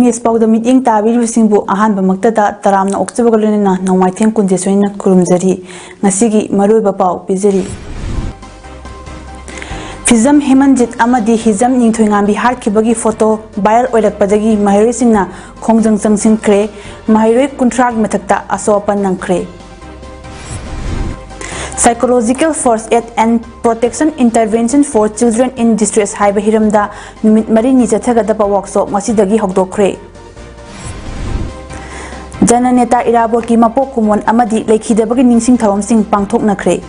Imes PAODAM meeting tabir singbu ahan bamaktada taramna okchabagalena nongmaitheng kunjesoina kurumjari ngasigi maruiba pau pizari Fizam Hemanjit amadi hizam ningthoingambi harkibagi photo viral oirakpadagi mahiroi singna khongjang changsingkre mahiroi kuntrag mathakta asopan nangkre Psychological First Aid and Protection Intervention for Children in Distress haiba hiramda numit mari ni chathagadaba workshop masidagi hogdokre Jananeta Irabor ki mapok kumon amadi lekhidabagi ningsing thawamsing pangthoknakre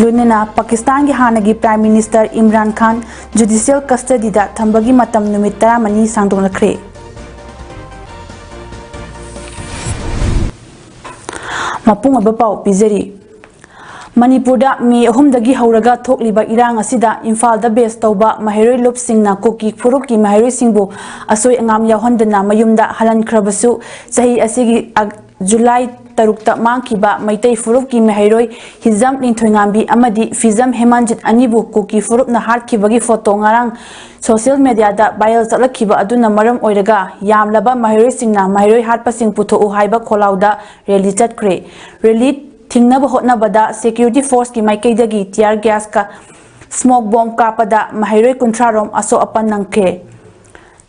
Lunena Pakistan ki hanagi Prime Minister Imran Khan judicial custody da thambagi matam numit 10 sangdonakre Mapung abapau pizari Manipurda mi ahumdagi hauraga thokliba irang asida Imphal base tauba mahiroi lop singna koki furuki mahiroi singbu asoi angam yahondana mayumda halan khrabasu sahi asigi July tarukta mangkiba maitai furuki mahiroi hizam ningthoingambi amadi Fizam Hemanjit anibu koki furupna harkibagi photo ngarang social media da viral chalakhiba aduna maram oiraga yamlaba mahiroi singna mahiroi harpa sing putho haiba kholauda rally chatkre rally thingnaba hotnabada security force ki maikaidagi tear gas ka smoke bomb kapada mahiroi kuntrarom aso apan nangke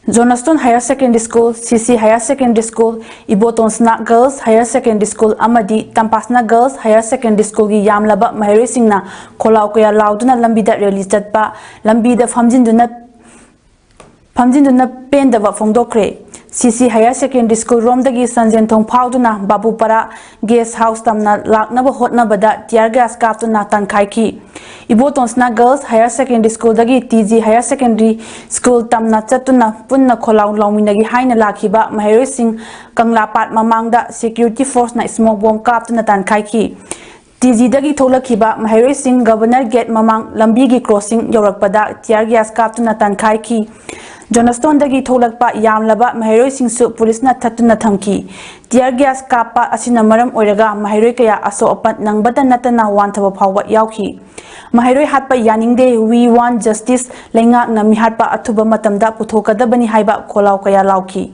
Jonaston Higher Secondary School, CC Higher Secondary School, Ibotonsna Girls Higher Secondary School, Amadi Tampasna Girls Higher Secondary School ki yamlaba mahiroi singna kholau kaya lauduna lambida rally chatpa lambida famjinduna pendaba fongdokre CC Higher Secondary School romdagi sanjen thong phauduna babupara guest house tamna laknaba hotnabada tear gas kaptuna tankhaiki Ibotonsna Girls Higher Secondary School dagi TG Higher Secondary School tamna chatuna punna kholau lauminagi haina lakhiba mahiroi sing kanglapat mamangda security force na smoke bomb kaptuna tankhaiki TG dagi tholakhiba mahiroi sing governor gate mamang lambi gi crossing yorakpada tear gas kaptuna tankhaiki Jonaston dagi tholakpa yamlaba mahiroi singsu police na thatuna thamki tear gas kapa asina maram oiraga mahiroi kaya aso apat nangbada natana wanthaba phawba yauki mahiroi hatpa yaningde we want justice lenga nami hatpa athuba matamda puthokadabani haiba kholau kaya lauki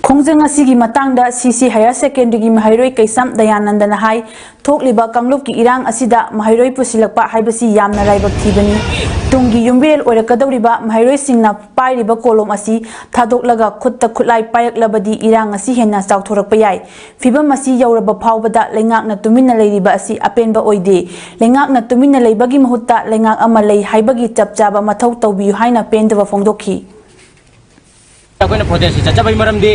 Khongjang asigi matangda CC Higher Secondary gi mahiroi kaisam dayanandana hai thokliba kanglup ki irang asida mahiroi pusilakpa haibasi yamna raibak thibani tungi yumbel oirakadawriba mahiroi singna pairiba kolom asi thadoklaga khutta khutlai payaklabadi irang asi henna chawthorakpa yai fibam asi yauraba phawbada lengakna tumina leiriba asi apenba oide lengakna tumina leibagi mahutta lengak ama lei haibagi chapchaba mathau tawbiyu haina pendaba fongdokhi Aku protest cacapai maramdi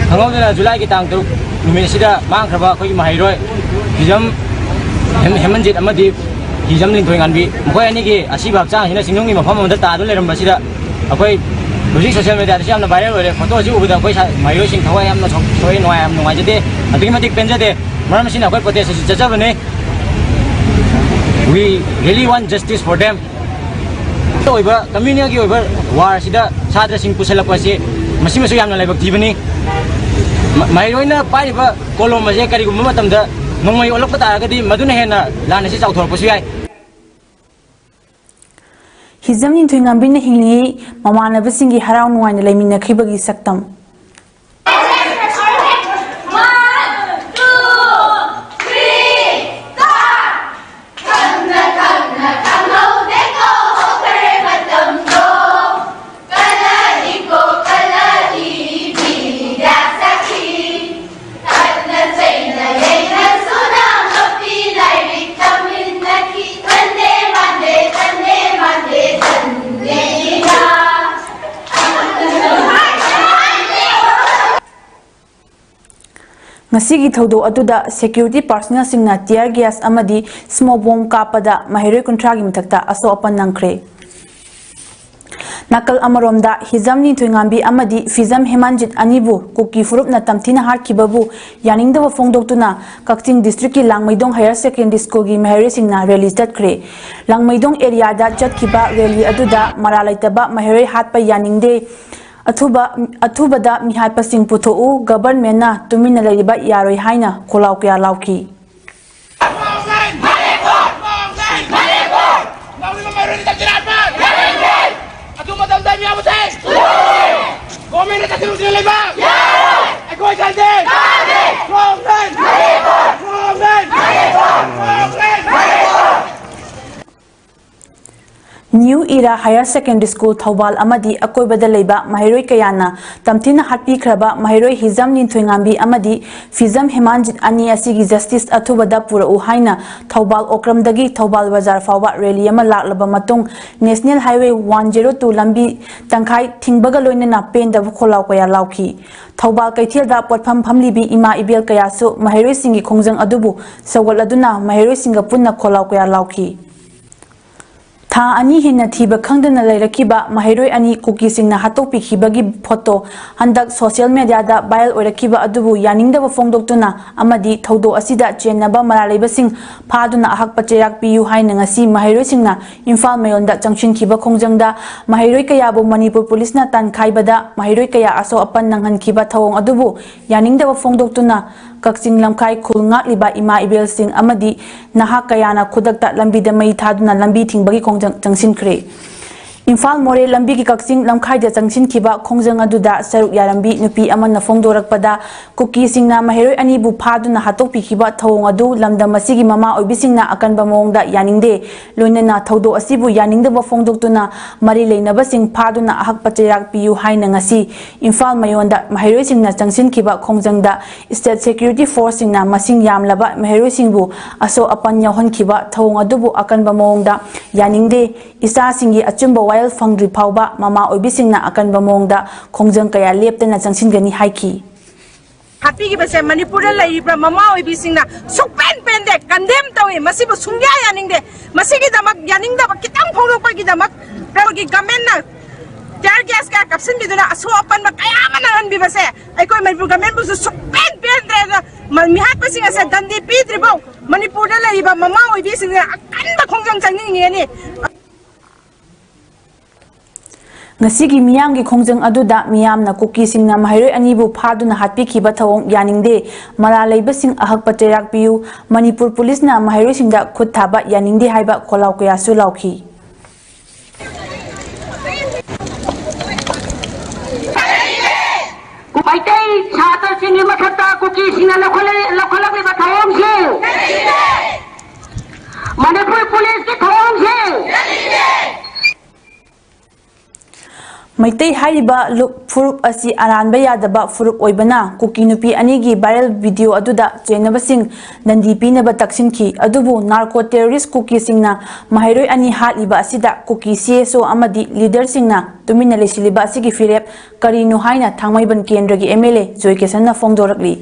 hangawdana July ki tang 3 numisida mangkraba khoi mahiroi hizam Hemanjit amadi hizam ning thoinganbi mkhoi ani ki asiba chang hina singngi mafam amda ta du leram basida akoi logic social media da yamna viral ore photo ji ubida koi mahiroi sing thawai yamna thoi noi am nungai jade adigi matik penjade maram sina akoi protest cacabane we really want justice for them Oiba community oiba war sida sadra sing pusalakwa si masimasu yamna laibak thibani mahiroina paiba kolom aje karigum matamda nongmai olokpa taragadi maduna hena lana si chawthorpasu yai Hizam ningthoingambina hingli mamanabasingi harau nuaina leiminakhibagi saktam Ngasigi thodo aduda security personnel singna tear gas amadi smoke bomb kapada mahiroi kuntragi mithakta aso apan nangkre. Nakal amaromda hizamni thuingambi amadi fizam hemanjit anibu kuki furupna tamthina harkibabu yaningda fongdoktuna Kakching district ki Langmaidong higher secondary school gi mahiroi singna rally chatkre. Langmaidong area da chatkiba rally aduda maralaitaba mahiroi hatpa yaningde Athubada mihai pasing puthou government na tumina laiba yaroi haina kholau kya lauki. New Era Higher Secondary School Thawbal amadi akoibada leiba mahiroi kayana tamthina hatpi khraba mahiroi hizam nin thuingambi amadi fizam hemanjit ani asigi justice athubada pura u haina Thawbal okramdagi Thawbal bazar fawa rally ama laklaba matung National Highway 102 lambi tangkhai thingbaga loinana penda kholau kaya lauki Thawbal kaithilda potpham phamlibi ima ibel kayasu mahiroi singi khongjang adubu sawal aduna mahiroi singa punna kholau kaya lauki Tha ani hinna thiba khangdana lairakiba mahiroi ani kuki singna hatopi khibagi photo handak social media da viral oirakiba adubu yaningda fongdoktuna amadi thodo asida chenaba maralaiba sing phaduna ahak pacherak piu haina ngasi mahiroi singna Imphal mayonda changshin khiba khongjangda mahiroi kayabu Manipur police na tan khaibada mahiroi kaya aso apan nanghan khiba thawong adubu yaningda fongdoktuna Kakching lamkai khulngak liba ima ibel sing amadi naha kayana khudakta lambi da mai thaduna lambi thingbagi khongjang changsin khre Imphal more lambi ki Kakching lamkai da changsin khiba khongjang aduda saruk yarambi nupi amana fongdorakpada kuki singna mahiroi ani bu phaduna hatokpi khiba thawong adu lamdam asigi mama oibisingna akanba mongda yaningde loinana thodo asibu yaningda fongdoktuna mari leinaba sing phaduna ahak pacherak piu haina ngasi Imphal mayonda mahiroi singna changsin khiba khongjangda state security force singna masing yamlaba mahiroi singbu aso apan yahon khiba thawong adubu akanba mongda yaningde isa singi achumba while fangri phauba mama oibisingna akanba mongda khongjang kaya leptena changsingani haiki Happy gibase Manipur laibra mama oibisingna sukpen pende condemn tawi masibu sungya yaningde masigi damak yaningda kitang phorokpa gi damak pragi government na tear gas ka kapsin biduna aso apan ma kaya manan bibase aikoi Manipur government bu sukpen pende mihat pasing asa dandi pitribo Manipur laibra mama oibisingna akanba khongjang changni ni Ngasigi miyamgi khongjang aduda miyamna kuki singna mahiroi anibu phaduna hatpi khiba thawong yaningde mara leiba sing ahak pacherak piu Manipur police na mahiroi singda khut thaba yaningde haiba kholau kya su lauki Maitai chhatra singi mathata kuki singna lakhola ba thawong se Manipur police ki thawong se Maitai hariba furup asi aranba yadaba furup oibana kuki nupi anigi viral video aduda chenaba sing nandi pinaba taksinki adubu narco terrorist kuki singna mahiroi ani haliba asida kuki CSO amadi leader singna tumina lesiliba asigi firep karinu haina thangmaiban kendragi MLA Joykesanna fongdorakli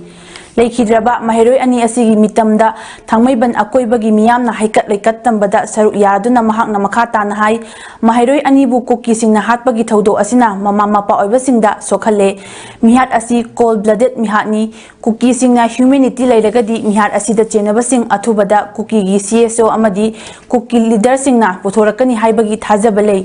Laikhidraba mahiroi ani asigi mitamda thangmaiban akoibagi miyamna haikat laikat tambada saruk yaduna mahakna makhata na hai mahiroi ani bu kuki singna hatpagi thodo asina mama mapa oibasingda sokhalle mihat asi cold blooded mihatni kuki singna humanity lairagadi mihat asida chenaba sing athubada kuki gi CSO amadi kuki leader singna puthorakani haibagi thajabale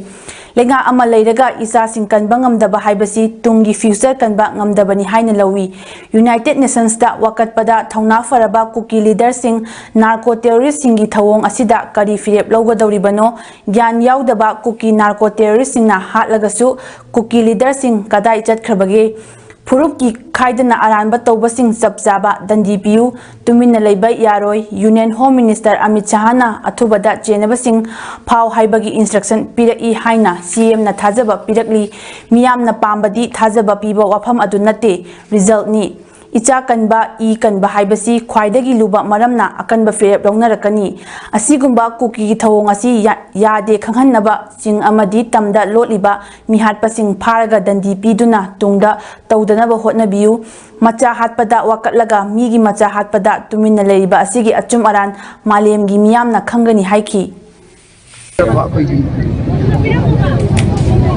lenga ama leiraga isa sing kanba ngamdaba haibasi tungi future kanba ngamdabani haina lawi United Nations da wakatpada thauna faraba kuki leader sing narco terrorist singi thawong asida kari firep lawgadawribano gyan yaudaba kuki narco terrorist singna hatlagasu kuki leader sing kadai chatkharbage Furup ki khaidana aranba tawbasing sabjaba dandi piu tumina leiba yaroi Union Home Minister Amit Shahana athubada chenabasing phau haibagi instruction pirai haina CM na thajaba pirakli miyamna pambadi thajaba piba wafam adu nate result ni icha kanba I kanba haibasi khwaidagi luba maramna akanba ferep longnarakani asigumba kuki gi thawong asi yade khanghanaba sing amadi tamda lotliba mihat pasing pharaga dandi piduna tungda tawdanaba hotnabiu macha hatpada wakatlaga migi macha hatpada tuminna leiba asigi achum aran malemgi miyamna khangani haiki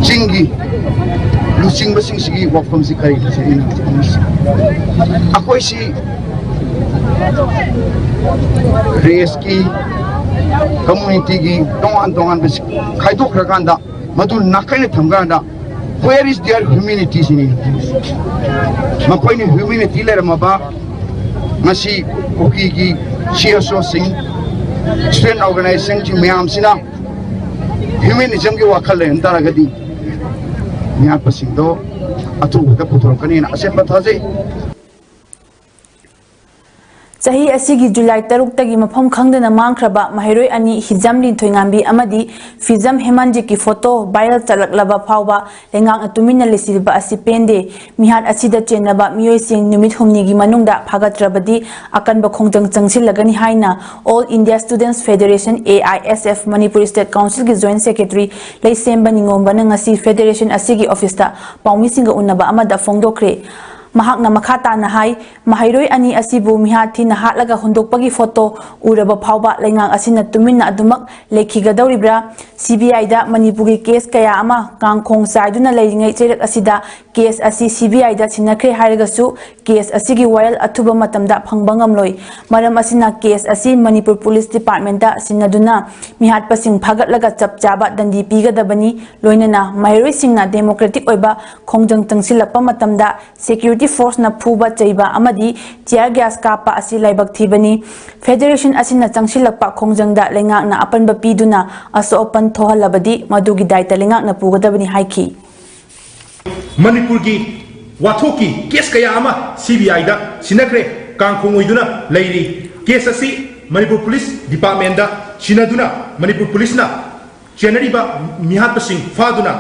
Chingi Lucing basing sigi wakfam si kari si ina ako si reski community gi dongan bas khaidok rakanda madu nakai thamganda where is their humanity sini makoi ni humanity le ramaba masi koki gi CSO sing student organization ji myam sina humanism gi wakal le antaragadi niat pasindo atu da putrokani na ase pathaje Sahi asigi July 3 tagi mafam khangdana mangkraba mahiroi ani hijam lin thoingambi amadi fizam hemanji ki photo viral chalaklaba phawba lengang atumina lesilba asi pende mihat asida chenaba miyoi sing numit humni gi manungda phagatrabadi akanba khongjang changsilagani haina All India Students Federation AISF Manipur State Council gi Joint Secretary leisemba ningomba na ngasi federation asigi office ta pawmi singa unaba amada fongdokre mahakna makhata na hai mahiroi ani asibu mihathi na hatlaga hundokpagi photo uraba phawba lengang asina tuminna adumak lekhigadawribra CBI da manipuri case kaya ama kangkhong saiduna leiringai cherak asida case asi CBI da sinakre hairagasu case asigi wile athuba matamda phangbangamloi maram asina case asi Manipur Police Department da sinaduna mihat pasing phagatlaga chapchaba dandi pigadabani loinana mahiroi singna democratic oiba khongjang tangsilakpa matamda security force na phuba cheiba amadi tear gas kapa asi laibak thibani federation asina changsilakpa khongjangda lengak na apanba piduna aso open thohalabadi madugi daita lengak na pugadabani haiki Manipur gi wathoki case kaya ama CBI da sinakre kangkhong oiduna leiri case asi Manipur Police Department da sinaduna Manipur Police na generally ba mihat pasing faduna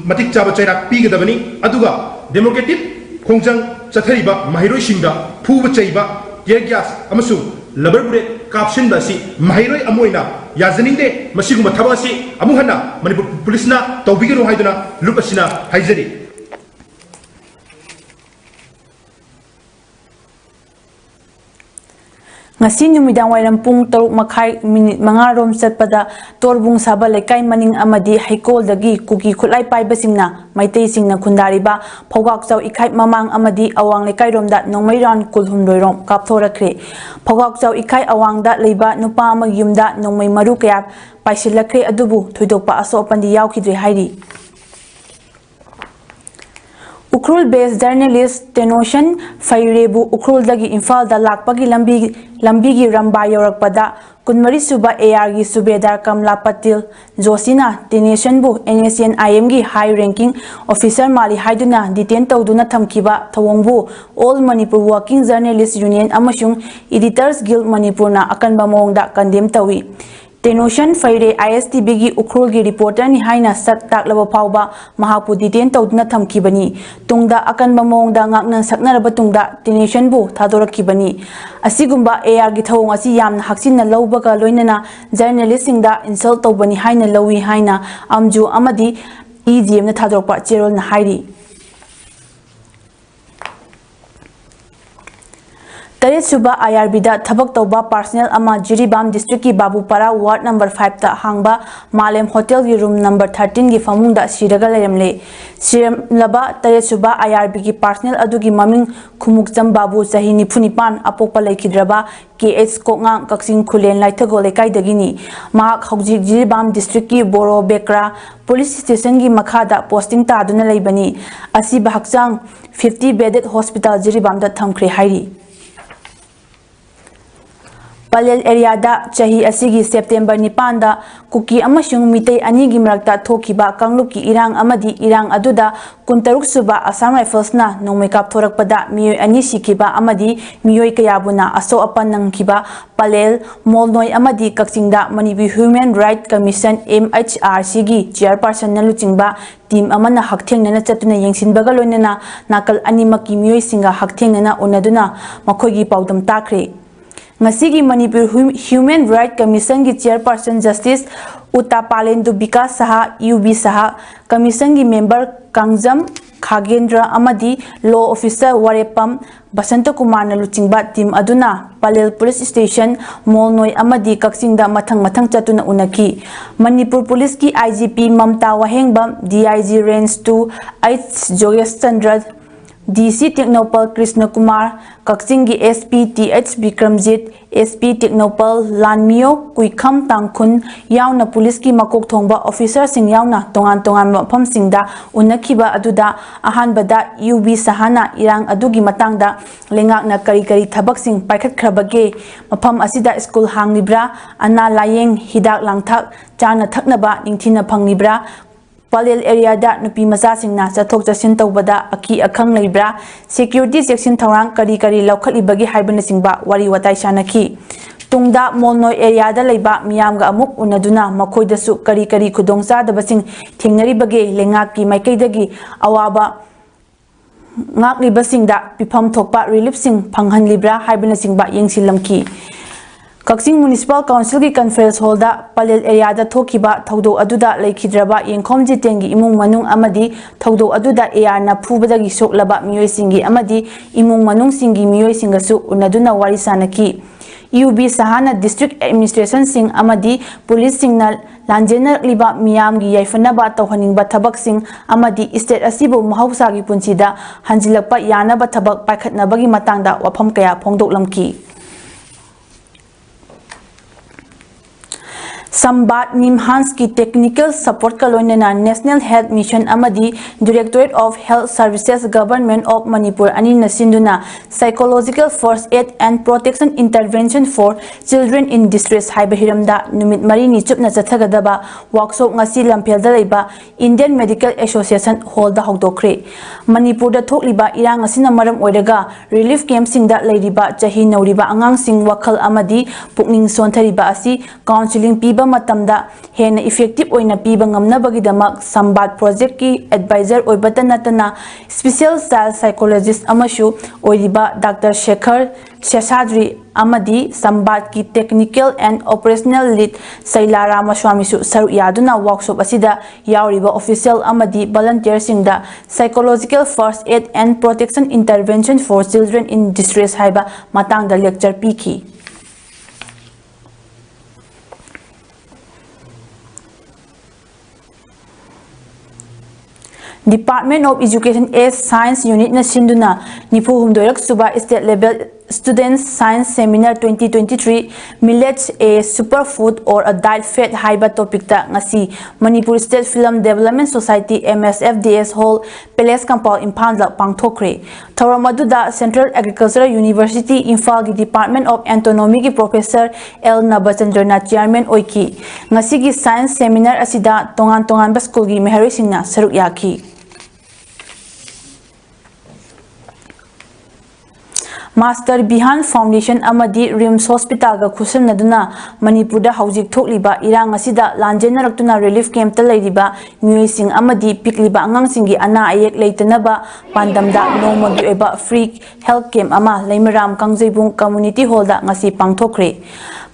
matik chaba chairak pigadabani aduga democratic khongjang chathariba mahiroi singda phuba chaiba tear gas amasung labar bullet kapsin ba si mahiroi amoina yajaningde masiguma thabasi amuhana Manipur Police na tawbigero haiduna lupasina haijari ngasi numidang wairam pung 3:05 chatpada torbung saba lekai maning amadi haikol dagi kuki khulai paibasingna maitei singna khundariba phogak chaw ikhai mamang amadi awang lekai romda nongmairan kulhumdoirom kapthorakre phogak chaw ikhai awangda leiba nupa ama yumda nongmai maru kaya paisilakre adubu thoidokpa aso pandi yawkhidre hairi Ukrul based journalist Tenoshan Fairebu Ukrul dagi Imphal da lakpagi lambi gi ramba yorakpada kunmari suba AR gi subedar Kamla Patil Josina Tenoshan bu NSN IM gi high ranking officer mali haiduna detain tawduna thamkiba thawongbu All Manipur Working Journalists Union amashung Editors Guild Manipur na akanba mongda condemn tawi Tenoshan Faire ISTB gi Ukrul gi reporter ni haina sat taklaba phawba mahapu detain tawduna thamkibani tungda akanba mongda ngakna saknaraba tungda Tenoshan bu thadorakibani asigumba AR gi thawong asi yamna haksinna lawbaga loinana journalist singda insult tawbani haina lawi haina amju amadi EGM na thadorpa cherol na hairi Tarit suba IRB da thabak tawba personnel ama Jiribam district ki Babupara ward number 5 ta hangba Malem hotel gi room number 13 gi famung da siraga leremle siramlaba tarit suba IRB ki personnel adugi maming khumukcham babu sahi nipunipan apokpa laikhidraba KH Kongang Kaksing Khulen Laithago lekai dagini mahak hojik Jiribam district ki Boro Bekra police station gi makhada posting ta aduna leibani asi bahakchang 50 bedded hospital Jiribam da thamkhre hairi Palel area da chahi asigi September 9 da kuki amasung mitei ani gi marakta thokiba kangluki irang amadi irang aduda kuntaruk suba Assam Rifles na nongmei kap thorakpada miyoi ani sikiba amadi miyoi kayabuna aso apan nangkiba Palel Molnoi amadi Kakchingda Manipur Human Rights Commission MHRC gi chairperson na luchingba team amana hakthengna chatuna yengsinbaga loinana nakal animaki miyoi singa hakthengna unaduna makhoigi paudam takre Ngasigi Manipur Human Rights Commission ki chairperson Justice Uttapalendu Bikas Saha UB Saha Commission ki member Kangjam Khagendra amadi law officer Warepam Basanta Kumar na luchingba team aduna Palel Police Station Molnoi amadi Kakchingda mathang chatuna unaki Manipur Police ki IGP Mamta Wahengbam DIG Range 2 H Jogesh Chandra DC Technopal Krishna Kumar, Kakchingi SP TH Bikramjit, SP Technopal Lanmio, Kuikham Tangkhun, Yauna Police ki Makok Thongba Officer sing Yauna Tongan Mafam Singda, Unakiba Aduda, Ahanbada UB Sahana, Irang Adugi Matangda, Lengak na Kari Thabak sing Paikat Krabage, Mafam Asida School Hang Libra, Anna Layeng Hidak Langthak, Chana Thaknaba, Ningthina Phang Libra, Palel area da nupi maza singna chathok chasin tawbada aki akhang leibra security section thorang kari laukhali bagi haibana singba wari watai sanaki tungda Molnoi area da leiba miyam ga amuk unaduna makhoida su kari khudongsa da basing thengnari bage lengak ki maikaidagi awaba ngak li basingda pifam thokpa relief sing phanghan libra haibana singba yengsilamki Kakching Municipal Council ki Conference Hall da Palel area da thokiba thaudo aduda leikhidraba yengkhom jitengi imung manung amadi thaudo aduda AR na phubadagi soklaba miyoi singi amadi imung manung singi miyoi singasu unaduna wari sanaki UB Sahana District Administration sing amadi police singna lanjena liba miyam gi yaifanaba tawhaningba thabak sing amadi state asibu mahausa gi punchida hanjilakpa yanaba thabak paikhatnabagi matangda wafam kaya phongdoklamki Sambat Nimhans ki technical support kalonena National Health Mission amadi Directorate of Health Services Government of Manipur ani nasinduna Psychological First Aid and Protection Intervention for Children in Distress haiba hiramda numit mari ni chupna chathagadaba workshop ngasi lamphelda leiba Indian Medical Association Hall da hawdokre Manipur da thokliba irang asina maram oiraga relief camp singda leiriba chahi nauriba angang sing wakhal amadi pukning sonthariba asi counseling piba matamda hena effective oina piba ngamnabagidamak Sambat project ki advisor oibata natana special child psychologist amashu oiriba Dr. Shekhar Sheshadri amadi Sambat ki technical and operational lead Saila Ramaswamy su saru yaduna workshop asida yauriba official amadi volunteer singda psychological first aid and protection intervention for children in distress haiba matangda lecture piki Department of Education S Science Unit na sinduna nipu humdoirak suba state level Students Science Seminar 2023 Millets a Superfood or a Diet Fat haiba topic ta ngasi Manipur State Film Development Society MSFDS Hall Palace Compound Imphal da pangthokre Thoramadu Central Agricultural University Imphal gi Department of Anatomy gi Professor L Nabachandra Chairman oiki ngasi gi Science Seminar asida tongan ba school gi meharoi singna saruk yaki Master Bihan Foundation amadi RIMS Hospital ga khusamnaduna Manipur da haujik thokliba irang asida lanjenarakuna relief camp ta leiriba miyoi amadi pikliba angang singi ana ayek leitanaba pandamda nomagi oiba free health camp ama Leimaram Kangjeibung Community Hall da ngasi pangthokre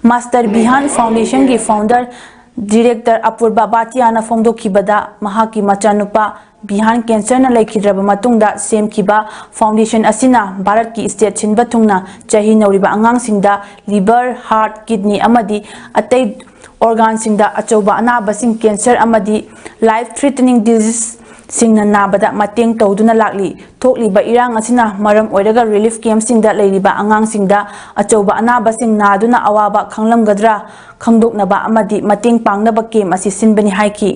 Master Bihan Foundation gi founder Director Apurba Batiana Fongdokibada Mahaki Machanupa Bihan Cancer na laikhidraba matungda semkiba foundation asina Bharat ki state chinba thungna chahi nauriba angang singda liver heart kidney amadi atai organ singda achoba anaba sing cancer amadi life threatening disease singna nabada mateng tawduna lakli thokliba irang asina maram oiraga relief camp singda leiriba angang singda achoba anaba sing naduna awaba khanglamgadra khangdoknaba amadi mateng pangnaba camp asi sinbani haiki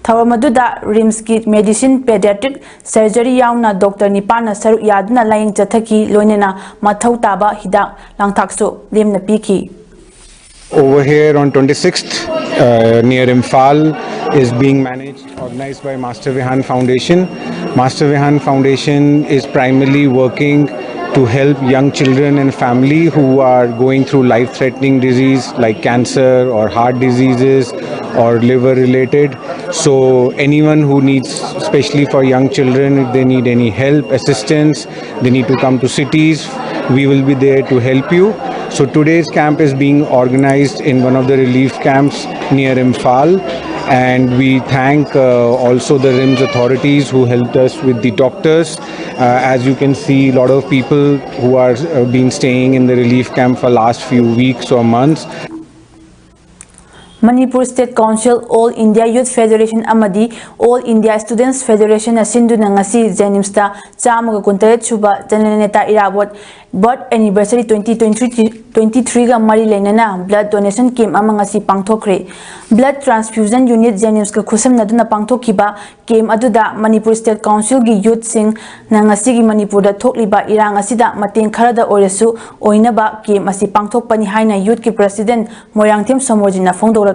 Thawamaduda RIMS ki medicine pediatric surgery yauna Dr. Nipana saru yaduna laying chathaki loinena mathau taba hidak langthakso lemna piki over here on 26th near Imphal is being organized by Master Vihan Foundation. Master Vihan Foundation is primarily working to help young children and family who are going through life-threatening disease like cancer or heart diseases or liver related. So anyone who needs, especially for young children, if they need any help, assistance, they need to come to cities, we will be there to help you. So today's camp is being organized in one of the relief camps near Imphal, and we thank also the RIMS authorities who helped us with the doctors. As you can see, a lot of people who are been staying in the relief camp for last few weeks or months. Manipur State Council, All India Youth Federation amadi All India Students Federation asinduna ngasi Jenimsta chamaga kuntaret suba General Neta Irabot birth anniversary 2023 ga mari lenana blood donation camp ama ngasi pangthokre. Blood transfusion unit Jenims ka khusam naduna pangthokiba camp aduda Manipur State Council gi youth sing na ngasi gi Manipur da thokliba irang asida mateng kharada oresu oinaba camp asi pangthokpani haina youth ki president Moirangthim Somojina phongdora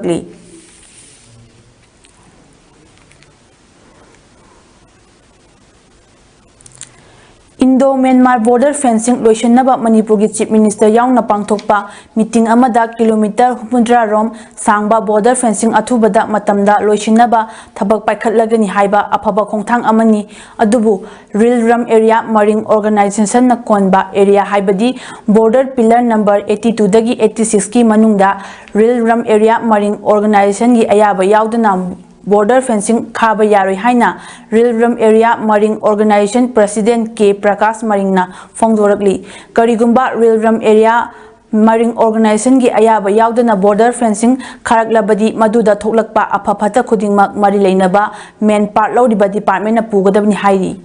Indo-Myanmar border fencing loisannaba Manipur gi Chief Minister yauna pangthokpa meeting amada kilometer 100 rom sangba border fencing athubada matamda loisannaba thabak paikhatlagani haiba afaba khongthang amani adubu Real Ram Area Marine Organization na konba area haibadi border pillar number 82 dagi 86 ki manungda Real Ram Area Marine Organization gi ayaba yaudana border fencing khaba yaroi haina Real Ram Area Marine Organization President K Prakash Maringna phongdorakli karigumba Real Ram Area Marine Organization gi ayaba yaudana border fencing kharaklabadi maduda thoklakpa aphapata khudingmak mari leinaba main part lodiba department na pugadabni hairi.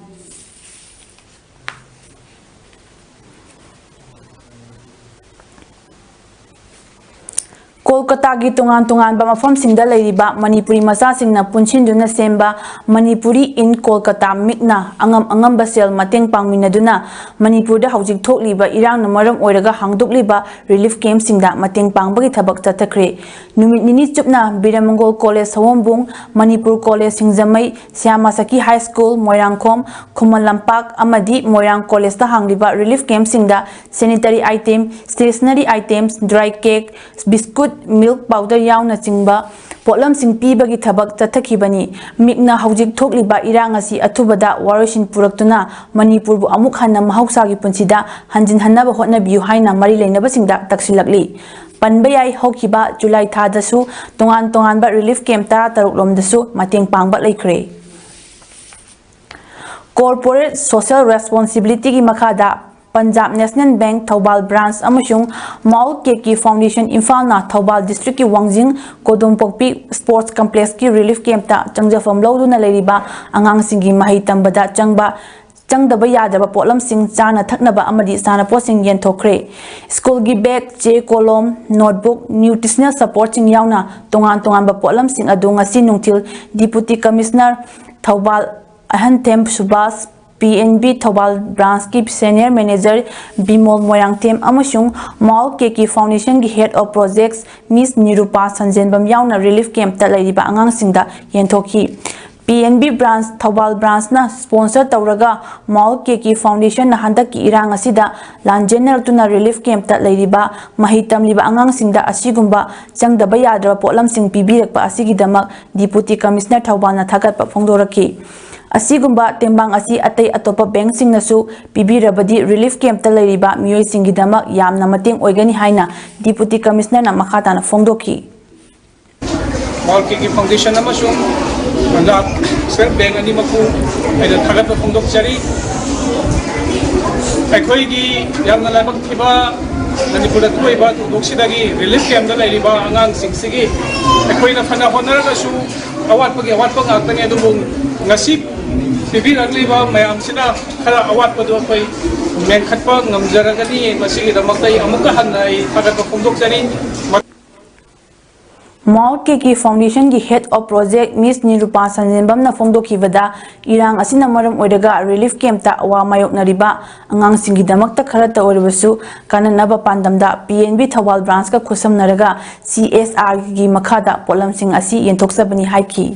Kolkata gi tongan mafam singda leiriba Manipuri masa singna punchinduna semba Manipuri in Kolkata mikna angam basel mateng pangminaduna Manipurda haujik thokliba irang na maram oiraga hangdukliba relief camp singda mateng pangbagi thabak tatakre. Numit nini chupna Biramangol College Sawombung, Manipur College Singzamai, Siamasaki High School Moirangkhom, Khumalampak amadi Moirang College ta hangliba relief camp singda sanitary item, stationery items, dry cake, biscuit, milk powder yauna chingba potlam sing pibagi thabak tathakibani mikna haujik thokliba irang asi athubada warosin puraktuna Manipur bu amuk hanna mahausa gi punsida hanjin hannaba hotnabiu haina mari leinaba singda taksilakli panbayai hokiba July thadasu tongan ba relief camp tara taruk lomdasu mateng pangba leikre. Corporate social responsibility gi makhada Punjab National Bank Thobal Branch amasung Maul Keki Foundation Imphal na Thobal District ki Wangjing Kodumpokpi Sports Complex ki relief camp ta changjafam loduna leiriba angang singi mahi tambada changdaba yadaba potlam sing chana thaknaba amadi sana posing yen thokre. School gi bag che column notebook nutritional support sing yauna tongan ba potlam sing adu ngasi nungtil Deputy Commissioner Thobal Ahanthem Subas PNB Thobal Branch ki Senior Manager Bimol Moirangthim amasung Maul Keki Foundation ki Head of Projects Miss Nirupa Sanjenbam yauna relief camp ta leiriba angang singda yenthoki. PNB Branch Thobal Branch na sponsor tawraga Maul Keki Foundation na handak ki irang asida lanjener tuna relief camp ta leiriba mahitam liba angang singda asigumba changdaba yadra potlam sing pibirakpa asigidamak Deputy Commissioner Thobal na thagatpa phongdoraki. Asigumba tembang asi atay atopa bank sing nasu pibirabadi relief camp ta leiriba miyoi singidamak yamna mateng oigani haina Deputy Commissioner na makata na phongdoki. Maul Keki Foundation amasung Punjab State Bank ani maku aida thagatpa phongdokchari akhoi yamna laibak thiba Manipurda thuiba thudoksidagi relief camp da leiriba angang singsigi akhoi na phana honaraga su awatpa ngaktani adubung ngasi pibiragliba mayam sina khara awatpa do akhoi menkhatpa ngamjaragani masigidamakai amuka hannai thagatpa phongdokchari. Mount Keki Foundation ki Head of Project Miss Nirupa Sanjinbam na fongdokibada irang asina maram oidaga relief camp ta awa mayoknariba angang singidamakta kharata oribasu kananaba pandamda PNB Thawal branch ka khusamnaraga CSR gi makhada polam sing asi yentoksabani haiki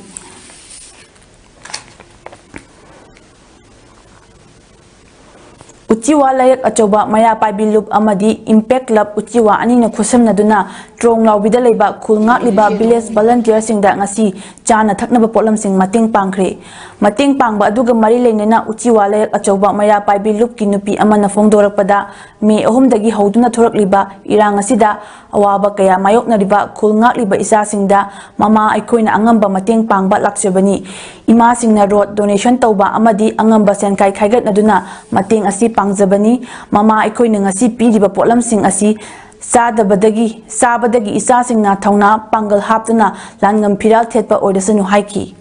Uchiwa layak achoba maya paibilup amadi Impact Club Uchiwa anina khusamnaduna Trong laubida leiba khulngak liba village volunteer singda ngasi chana thaknaba polam sing mating pangkhre mating pangba aduga mari leinena Uchiwa layak achoba maya paibilup ki nupi amana fongdorakpada me ahum dagi hoduna thorak liba irang asida awaba kaya mayokna riba khulngak liba isa singda mama aikoina angamba mating pangba lakchabani ima singna road donation tauba amadi angamba senkai khaigat naduna mating asi pangjabani mama aikoina ngasi piriba polam sing asi sabadagi isa singna thauna pangal haptuna langam phiral thetpa oidasanu haiki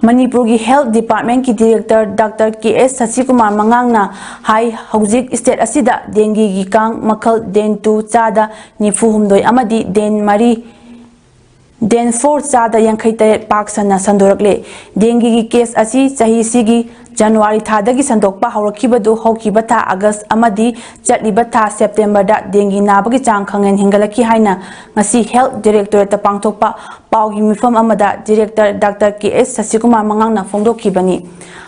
Manipur ki Health Department ki Director Dr. K.S. Sasikumar Mangangna hai hauzik state asida dengue gi kang makhal den 2 chada nifu humdoi amadi den mari den 4 chada yankhai tare pak sana sandorakle dengue gi case asi chahi sigi January thadagi sandokpa haurakibadu haukiba tha August amadi chatliba tha September da dengue nabagi chang khangen hingalaki haina ngasi Health Directorate ta pangthokpa paugi mifam amada Director Dr. K.S. Sasikumar Mangangna fongdokibani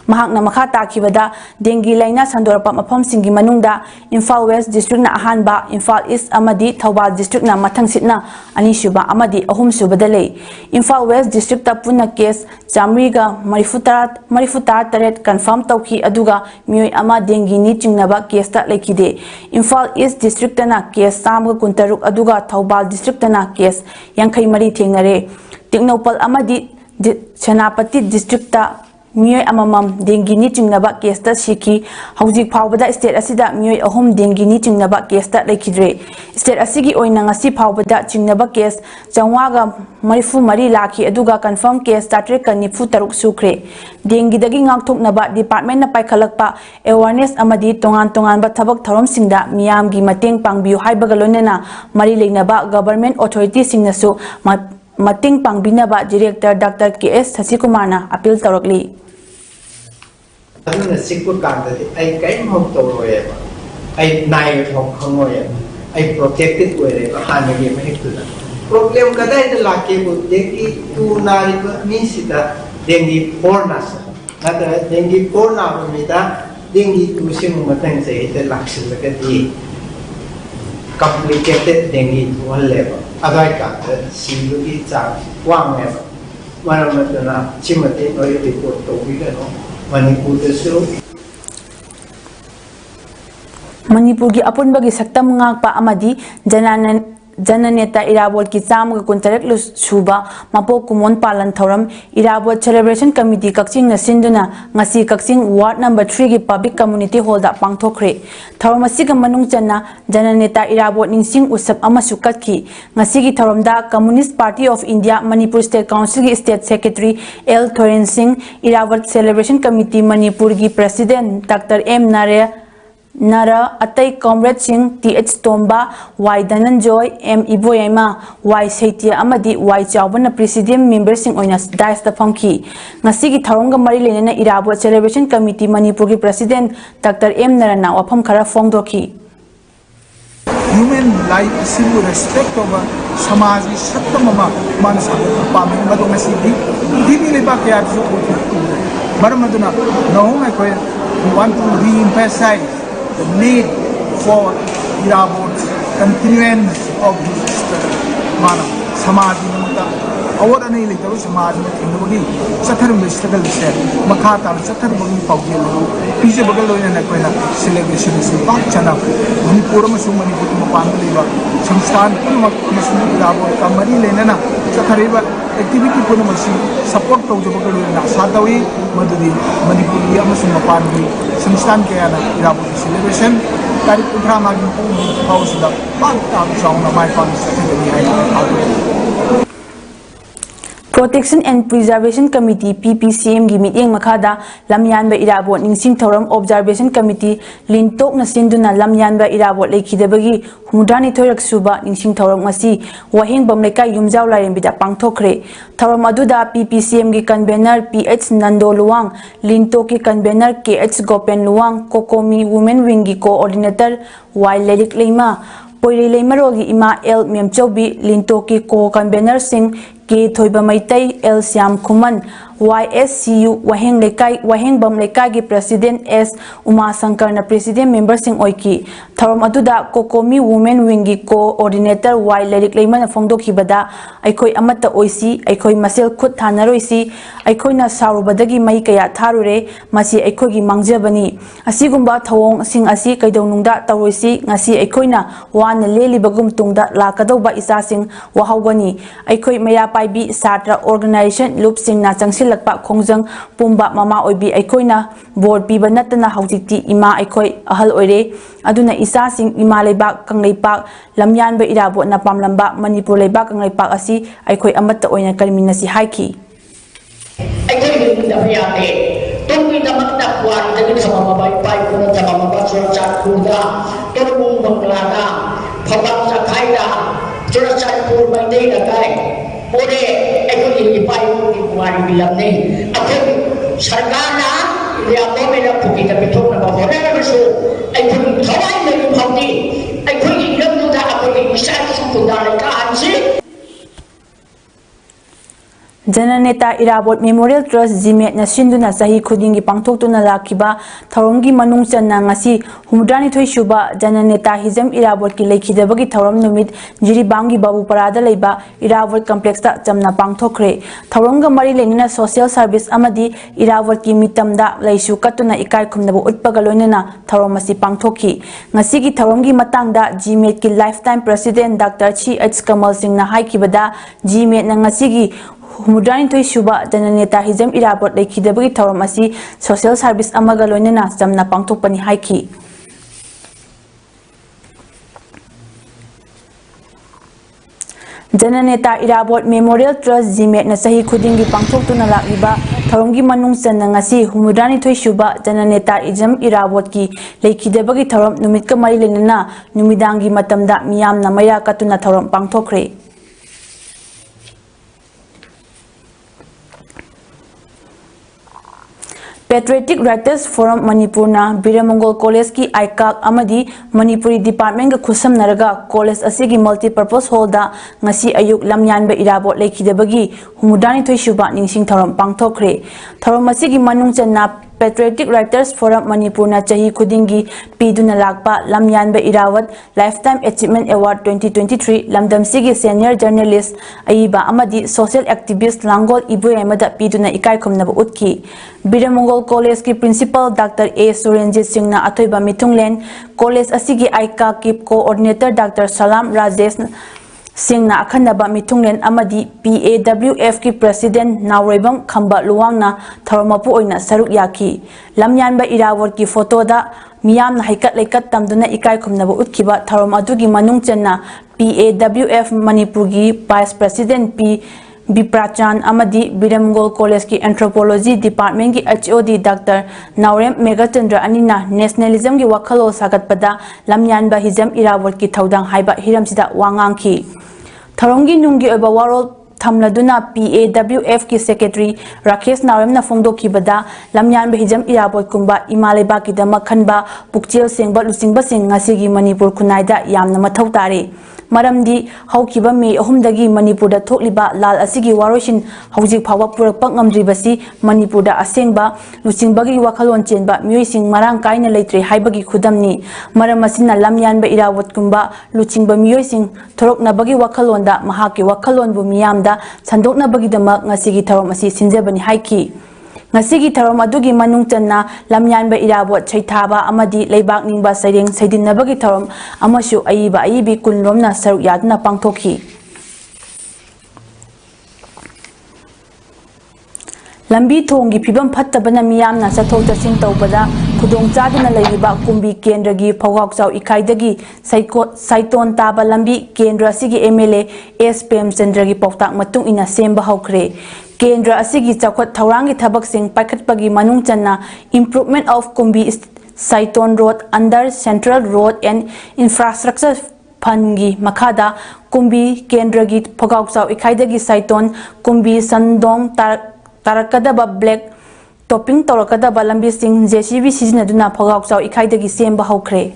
mahakna makha takibada dengue laina sandorapa mafam singi manungda Imphal West District na ahanba Imphal East amadi Thawal District na mathang sitna ani suba amadi ahum subada lei Imphal West District ta punna case chamriga marifutar taret confirm tauki aduga mioi ama dengue ni chingnaba case ta lekide Imphal East District na case samga kuntaruk aduga Thawal District na case yankhai mari thengnare Tiknopal amadi Chanapati District ta mioi amamam dengue ni chingnaba case ta siki hauzik phawbada state asida mioi ahum dengue ni chingnaba case ta lekidre state asigi oina ngasi phawbada chingnaba case changwaga marifu mari laki aduga confirm case tatre kanifu taruk sukre dengue dagi ngakthoknaba department na paikhalakpa awareness amadi tongan ba thabak thorom singda miyam gi mateng pangbiu haibaga loinena mari leinaba government authority singnasu mating pangbinaba Director Dr. K.S. Sasikumar appeal tarakli aduna sikku kandadi ai kai hom toroyeba ai nai hom khangoyeba ai protected oyeba hanagi mahituna problem kadai da lake bu dengi tu nari ni sita dengi pornas nada dengi porna mida dengi tu simu matang se ite lakshil kadi complicated dengi tu leba adai ka silu ki cha wangeba maramatuna chimati oi report to bigano Manipur ki apunbagi saktam ngakpa amadi Jananeta Irabot ki chamga kuntarek lu suba mapo kumon palan thoram Irabot celebration committee kakching na sinduna ngasi kakching ward number 3 ki public community hall da pangthokre thoram asiga manung channa Jananeta Irabot ningsing usap amasu katki ngasi ki thoramda Communist Party of India Manipur State Council ki State Secretary L Thorin Singh Irabot celebration committee Manipur ki president Dr. M Nara Atai Comrade Singh T.H. Tomba Y. Dhananjoy M. Iboyama Y. Saitia Amadi Y. Chawbana Presidium Member Singh Oinas Dice the Funky Nasigi Tharonga Mari Lenena Irabot Celebration Committee Manipur ki President Dr. M. Narana Wapam Khara Fongdoki Human life sibu respect over Samaji Sakta Mama Manasa Pami Madonasi Divi Liba Kayatu Baramaduna no we want to re-emphasize the need for Irabot's continuance of this mana Samadhi Namata. Our annihilator Samadhi Namadi, Saturn struggle set, Makata, Saturn Pogil, Pisa Bagalo and Aquena, celebration is Bakchana, Manipuramasu Manipurama, some stand Masu Irabot, Kamari Lenana, Sakariba, activity Punamasi, support Pogabagalu, Sadawi, Maduri, Manipuri, Amasumapan, some stand Kayana, Irabot celebration, Tari Putrama, House of the Bank Sound of my father's Protection and Preservation Committee PPCM gi meeting makada lamyan ba irabot ningsing thoram observation committee lintok na sinduna lamyan ba irabot lekhidabagi humudani thorak suba ningsing thoram ngasi wahing bamlekai yumjaw lairembida pangthokre thoram aduda PPCM gi convener PH Nando Luwang lintok ki convener KH Gopen Luwang Kokomi Women Wing gi coordinator Y Lerik Leima Poire Leimarogi ima L Memchobi lintok ki co-convener sing K Thoiba Maitai L Siam Kuman YSCU Waheng Lekai Waheng Bam Lekai gi President S Uma Sankar na President member sing oiki Tharom aduda Kokomi Women Wing gi coordinator Y Lerik Leiman na Fongdoki bada aikoi amata oisi aikoi masel khut thanaroisi aikoi na sarubadagi mai kaya tharure masi aikoi gi mangjabani asigumba thawong sing asi kaidonungda taroisi ngasi aikoi na wan leli bagum tungda lakadoba isa sing wahawgani aikoi maya paibi satra organization loop sing na changsil lakpa khongjang pumba mama oibi aikoina board piba natana haujikti ima aikoi ahal oire aduna isa sing ima leibak kangleipak lamyan ba irabo na pamlamba manipur leibak kangleipak asi aikoi amatta oina kalminasi haiki aikoi ni da yate tumi da makta kwari da ni sama bai pai ko na sama ba so cha kuda tormung banglada phabak sa khaida chura cha pur bai dei da kai Ore aikoi ni pai ko ni kwari bilam nei akoi sarkana ya to mena phuki da pithok na ba hore na so aikoi thawai nei phauti aikoi ni lam nu da akoi ni sa su tu da ka ansi Jananeta Irabot Memorial Trust Jimet na sinduna sahi khudingi pangthoktuna lakiba thoromgi manung channa ngasi humdani thoi shuba Jananeta Hizam Irabot ki lekhidabagi thorom numit Jiribangi Babu Parada leiba Irabot complex ta chamna pangthokre thoromga mari lenina social service amadi Irabot ki mitamda leisu katuna ikai khumnabu utpaga loinana thoromasi pangthokhi ngasi gi thoromgi matangda Jimet ki lifetime president Dr. Chi H Kamal Singh na haikibada Jimet na ngasi gi Humudani Toy Shuba Jananeta Hizam Irabot lekhidabagi thorom asi social service amaga loinana chamna pangthokpani haiki Jananeta Irabot Memorial Trust Jimet na sahi khudingi pangthoktuna lakiba thoromgi manung channa ngasi Humudani Toy Shuba Jananeta Hizam Irabot ki lekhidabagi thorom numit ka mari lenana numidangi matamda miyamna maya katuna thorom pangthokre Patriotic Writers Forum Manipurna Biramongol College ki ICAC amadi Manipuri Department ga khusam naraga college asigi multi-purpose hall da ngasi ayuk lamyan ba irabot lekhidabagi humudani thoi shuba ningsing thorom pangthokre thorom asigi manung channa Patriotic Writers Forum Manipurna chahi khudingi piduna lakpa lamyan ba irawat Lifetime Achievement Award 2023 lamdam sigi senior journalist aiba amadi social activist Langol Ibu Emada piduna ikai khumnaba utki Biramongol College ki principal Dr. A Surenjit Singh na athoiba mitunglen college asigi ICAC ki coordinator Dr. Salam Rajesh Singh na akhanaba mitunglen amadi PAWF ki president Nawrebam Khamba Luwang na thoromapu oina saruk yaki lamyan ba irawor ki photo da miyam na haikat leikat tamduna ikai khumnaba utkiba thorom adugi manung channa PAWF Manipur gi vice president P Biprachan amadi Biramongol College ki Anthropology Department ki HOD Dr. Naurem Megachandra anina nationalism gi wakhalo sagatpada lamyan ba hizam irawat ki thaudang haiba hiramsida wangangki Tharonggi nunggi oba warol thamladuna PAWF ki secretary Rakesh Naurem na fongdoki bada lamyan ba hizam irawat kumba imaleba ki dama khanba pukchel sengba lusingba sing ngasigi Manipur kunaida yamna mathau tare Maramdi haukiba me ahumdagi Manipurda thokliba lal asigi waroshin haujik phawa purakpa ngamdribasi Manipurda asengba lusingbagi wakhalon chenba myoising marang kaina leitre haibagi khudamni maram asina lamyan ba irawat kumba luchingba myoising thoroknabagi wakhalonda mahaki wakhalonbu miyamda sandoknabagi damak ngasigi tharom asi sinjabani haiki Ngasigi tharom adugi manung channa lamyan ba irabot chaithaba amadi leibak ningba saireng saidinabagi tharom amashu aiba aibi kunlomna saruk yadna pangthokhi Lambi thonggi phibam phattabana miyamna chathok chasing tawbada khudong chaduna leiriba kumbi kendra gi phawakchau ikhaidagi saiton taba lambi kendra sigi MLA SPM Chandra gi pawtak matung ina semba hawkhre kendra asigi chawkhat thawrangi thabak sing paikhatpagi manung channa improvement of kumbi Saiton Road under Central Road and Infrastructure Fund Makada Kumbi Kendragi Pogauchau Ikaidagi Saiton Kumbi Sandong Tarakadaba Black Topping Torakadaba Lambi Sing JCB Sizinaduna Pogauchau Ikaidagi Semba Hawkre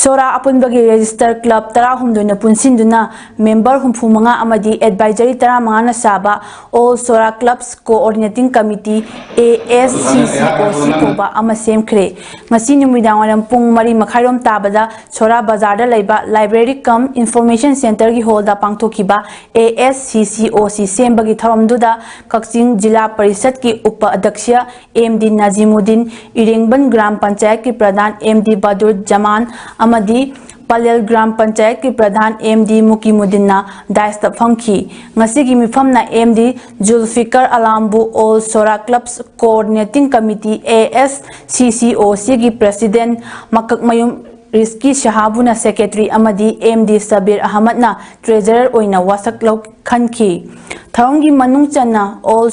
Sora Apunbagi Register Club Tara Humduna Punsinduna Member Humpumanga Amadi Advisory Tara Mangana Saba All Sora Clubs Coordinating Committee ASCCOC Koba Amasem Kre Masi Numidangaram Pung Mari Makhairom Tabada Sora Bazarda Laiba Library Cum Information Center Gi Holda Pangtokiba ASCCOC Sembagi Tharamduda Kakching Jila Parisat Ki Upa Adakshya MD Nazimuddin Iringban Gram Panchayat Ki Pradhan MD Badur Jaman Amadi Palel Gram Panchayat ki Pradhan MD Mukimuddinna Daista Funky Ngasigi Mifamna MD Julfikar Alambu All Sora Clubs Coordinating Committee ASCCOC ki President Makak Mayum Rizki Shahabuna Secretary Amadi MD Sabir Ahmadna Treasurer Oina Wasak Law Khanki Tharongi Manung Channa All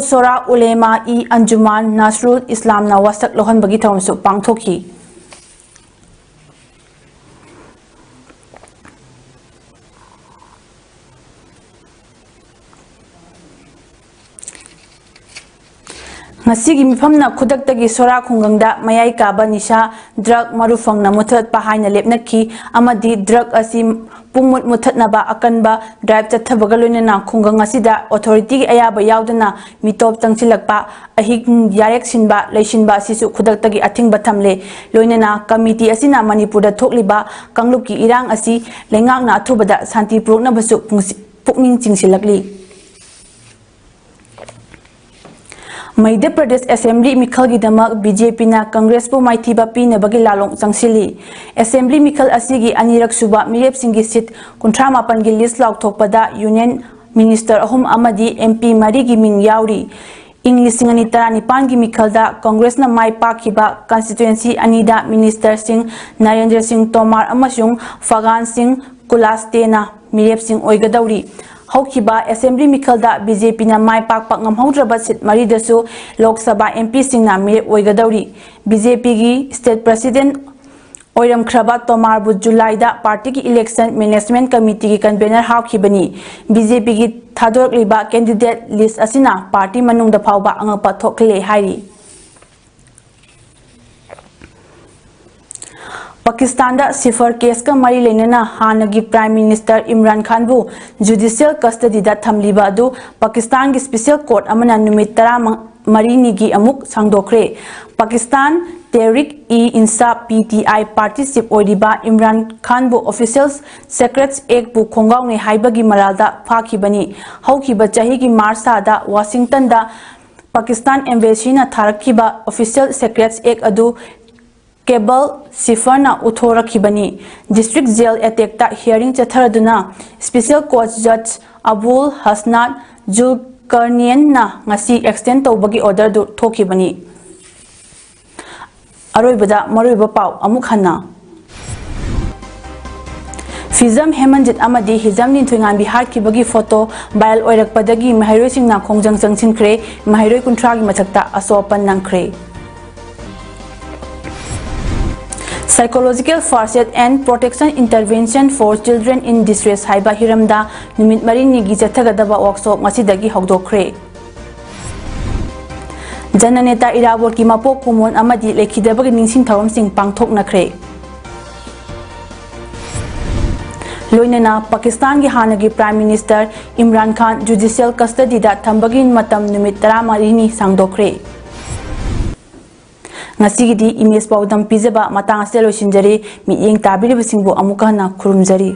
Sora Ulema I Anjuman Nasrul Islam na Wasak Lohan Bagi Tharonsu Pangthoki Ngasigi mifamna khudaktagi sora khungangda mayai kaba nisha drug marufangna muthat pahaina lepnakhi amadi drug asi pungmut muthatnaba akanba drive chathabaga loinana khungang asida authority gi ayaba yaudana mitop changchilakpa ahik yarek sinba leisinba asisu khudaktagi athingba thamle loinana committee asina manipurda thokliba kanglupki irang asi lengakna athubada santi prokna basu pukning chingsilakli Madhya Pradesh Assembly Mikhal Gidamak BJP na Congress po maithiba pinabagi lalong changsili Assembly Mikhal asigi anirak suba mirep singi sit kunthra mapan gi list lauk thokpada Union Minister ahum amadi MP mari gi ming yauri English singani tarani pan gi Mikhalda Congress na mai pakhiba constituency anida Minister Singh Narendra Singh Tomar amasung Fagan Singh Kulastena mirep sing oigadauri Haukiba Assembly Mikhalda BJP na mai pakpa ngamhaudraba sit maridasu Lok Sabha MP singna mirep oigadauri BJP gi State President Oiram Kraba Tomar bu July da party ki election management committee ki convener haukibani BJP gi thadorliba candidate list asina party manung da phawba angapa thokle hairi Pakistan da sifar case ka mari lenana hanagi Prime Minister Imran Khan bu judicial custody da thamliba adu Pakistan gi special court amana numit 10 marini gi amuk sangdokre Pakistan Tehreek-e-Insaf PTI partnership oiriba Imran Khan bu officials secrets act bu khongaw ne haibagi maralda phakibani haukiba chahi gi marsa da Washington da Pakistan embassy na tharakhiba official secrets act adu Cable Sifarna Uthorakhibani District Jail attack ta hearing chatharaduna Special Court Judge Abul Hasnat Julkarnain na ngasi extend tawbagi order du thokibani Aroibada maroiba pau amuk hanna Fizam Hemanjit Amadi Hizam Nintuingan Bihar Kibagi photo viral oirakpadagi mahairoi singna khongjang changchinkre mahairoi kuntragi mathakta asopan nangkre Psychological first aid and protection intervention for children in distress haiba hiramda numit marini gi chathagadaba workshop masidagi hogdokre Jananeta Irabor ki mapok kumon amadi lekhidabagi ningsing tharom sing pangthoknakre Loinana Pakistan gi hanagi Prime Minister Imran Khan judicial custody da thambagi matam numit 10 marini sangdokre Ngasigidi image paudam pizaba matang aselo sinjari mi yeng tabiri basingbo amukana khurumjari